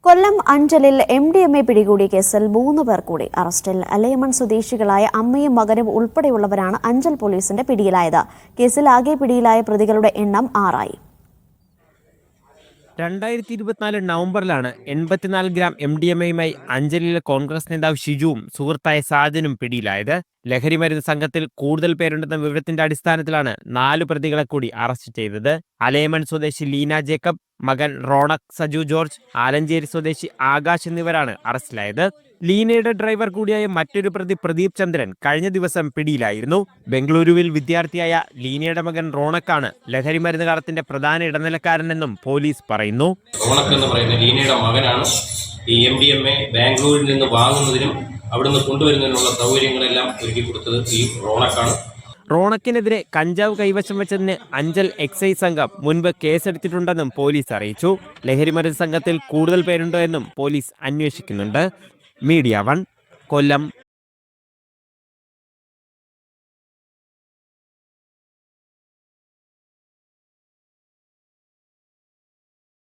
കൊല്ലം അഞ്ചലിൽ MDMA പിടികൂടിയ കേസിൽ 3 പേർ കൂടി അറസ്റ്റിൽ. അലയമൺ സ്വദേശികളായ അമ്മയും മകനും ഉൾപ്പെടെയുള്ളവരാണ് അഞ്ചൽ പോലീസിന്റെ പിടിയിലായത്. കേസിൽ ആകെ പിടിയിലായ പ്രതികളുടെ എണ്ണം 6 ആയി. 2024 നവംബറിലാണ് 84 ഗ്രാം MDMAയുമായി അഞ്ചലിലെ കോൺഗ്രസ് നേതാവ് ഷിജുവും സുഹൃത്തായ സാജനും പിടിയിലായത്. ലഹരിമരുന്ന് സംഘത്തിൽ കൂടുതൽ പേരുണ്ടെന്ന വിവരത്തിന്റെ അടിസ്ഥാനത്തിലാണ് 4 പ്രതികളെ കൂടി അറസ്റ്റ് ചെയ്തത്. അലയമൺ സ്വദേശി ലീന ജേക്കബ്, മകൻ റോണക് സജു ജോർജ്, ആലഞ്ചേരി സ്വദേശി ആകാശ് എന്നിവരാണ് അറസ്റ്റിലായത്. ലീനയുടെ ഡ്രൈവർ കൂടിയായ മറ്റൊരു പ്രതി പ്രദീപ് ചന്ദ്രൻ കഴിഞ്ഞ ദിവസം പിടിയിലായിരുന്നു. ബംഗളൂരുവിൽ വിദ്യാർത്ഥിയായ ലീനയുടെ മകൻ റോണക്കാണ് ലഹരിമരുന്ന് കടത്തിന്റെ പ്രധാന ഇടനിലക്കാരനെന്നും പോലീസ് പറയുന്നു. റോണക് എന്ന് പറയുന്ന ലീനയുടെ മകനാണ് ഈ MDMA ബാംഗ്ലൂരിൽ നിന്ന് വാങ്ങുന്നതിനും അവിടുന്ന് കൊണ്ടുവരുന്നതിനുള്ള സൗകര്യങ്ങളെല്ലാം ഒരുക്കി കൊടുത്തത് ഈ റോണക്കാണ്. റോണക്കിനെതിരെ കഞ്ചാവ് കൈവശം വെച്ചതിന് അഞ്ചൽ എക്സൈസ് സംഘം മുൻപ് കേസെടുത്തിട്ടുണ്ടെന്നും പോലീസ് അറിയിച്ചു. ലഹരിമരുന്ന് സംഘത്തിൽ കൂടുതൽ പേരുണ്ടോ എന്നും പോലീസ് അന്വേഷിക്കുന്നുണ്ട്. മീഡിയ 1 കൊല്ലം.